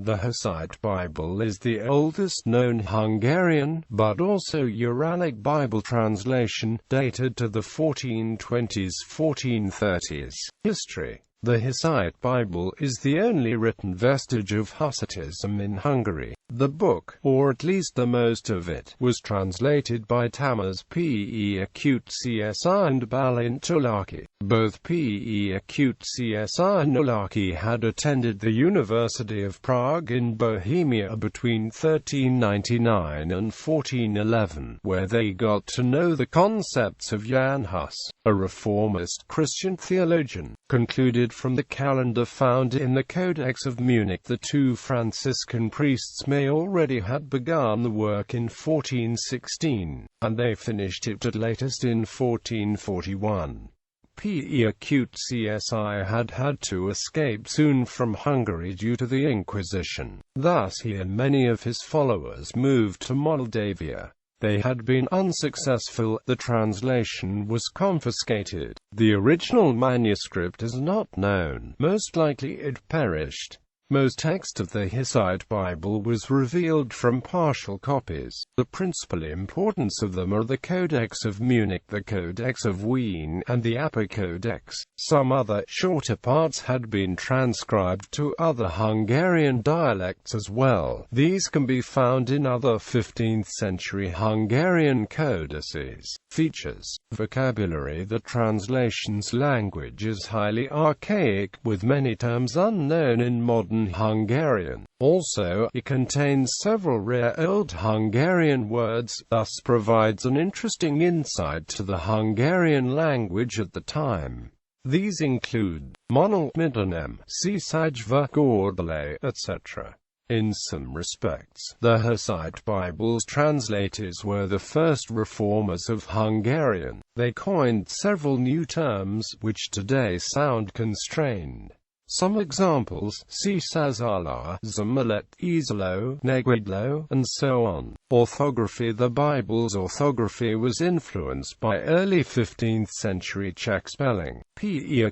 The Hussite Bible is the oldest known Hungarian, but also Uralic Bible translation, dated to the 1420s–1430s. History. The Hussite Bible is the only written vestige of Hussitism in Hungary. The book, or at least the most of it, was translated by Tamás Péter and Bálint Urály. Both Péter and Urály had attended the University of Prague in Bohemia between 1399 and 1411, where they got to know the concepts of Jan Hus, a reformist Christian theologian. Concluded from the calendar found in the Codex of Munich, the two Franciscan priests may already had begun the work in 1416, and they finished it at latest in 1441. Péter had to escape soon from Hungary due to the Inquisition. Thus he and many of his followers moved to Moldavia. They had been unsuccessful. The translation was confiscated. The original manuscript is not known. Most likely it perished. Most text of the Hussite Bible was revealed from partial copies. The principal importance of them are the Codex of Munich, the Codex of Wien, and the Upper Codex. Some other, shorter parts had been transcribed to other Hungarian dialects as well. These can be found in other 15th-century Hungarian codices. Features. Vocabulary. The translation's language is highly archaic, with many terms unknown in modern Hungarian. Also, it contains several rare Old Hungarian words, thus provides an interesting insight to the Hungarian language at the time. These include Monol Midonem, Szijva Gordele, etc. In some respects, the Hussite Bible's translators were the first reformers of Hungarian. They coined several new terms, which today sound constrained. Some examples: Százala, Zamalet, Izolo, Negwidlo, and so on. Orthography. The Bible's orthography was influenced by early 15th-century Czech spelling. Péter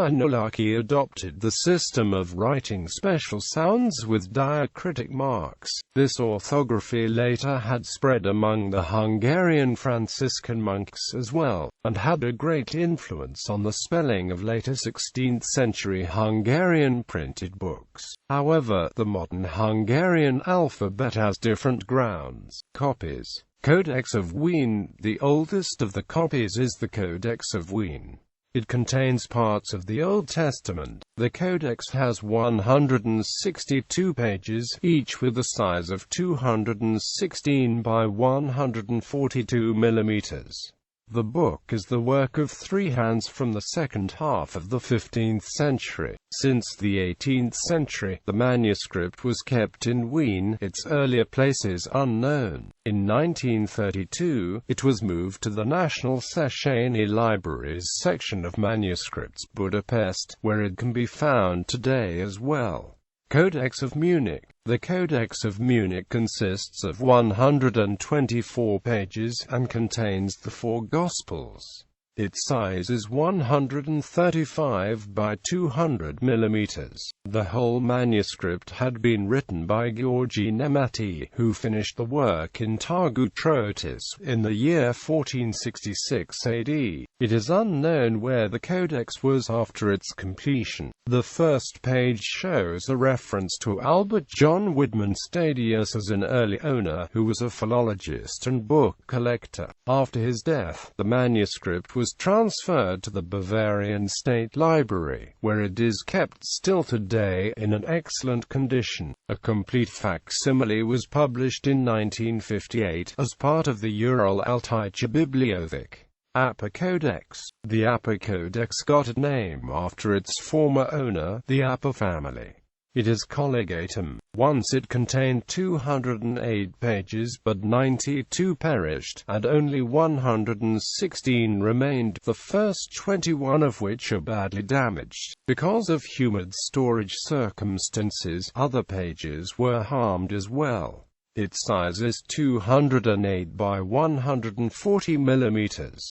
and Urály adopted the system of writing special sounds with diacritic marks. This orthography later had spread among the Hungarian Franciscan monks as well, and had a great influence on the spelling of later 16th-century Hungarian printed books. However, the modern Hungarian alphabet has different grounds. Copies. Codex of Wien. The oldest of the copies is the Codex of Wien. It contains parts of the Old Testament. The Codex has 162 pages, each with a size of 216 by 142 millimeters. The book is the work of three hands from the second half of the 15th century. Since the 18th century, the manuscript was kept in Wien, its earlier place is unknown. In 1932, it was moved to the National Széchenyi Libraries section of manuscripts, Budapest, where it can be found today as well. Codex of Munich. The Codex of Munich consists of 124 pages, and contains the four Gospels. Its size is 135 by 200 millimeters. The whole manuscript had been written by Georgi Nemeti, who finished the work in Targu-Trotis in the year 1466 AD. It is unknown where the codex was after its completion. The first page shows a reference to Albert John Widman Stadius as an early owner, who was a philologist and book collector. After his death, the manuscript was transferred to the Bavarian State Library, where it is kept still today in an excellent condition. A complete facsimile was published in 1958 as part of the Uralic Bibliothek. Upper Codex. The Upper Codex got its name after its former owner, the Upper family. It is collegatum. Once it contained 208 pages, but 92 perished, and only 116 remained, the first 21 of which are badly damaged. Because of humid storage circumstances, other pages were harmed as well. Its size is 208 by 140 millimeters.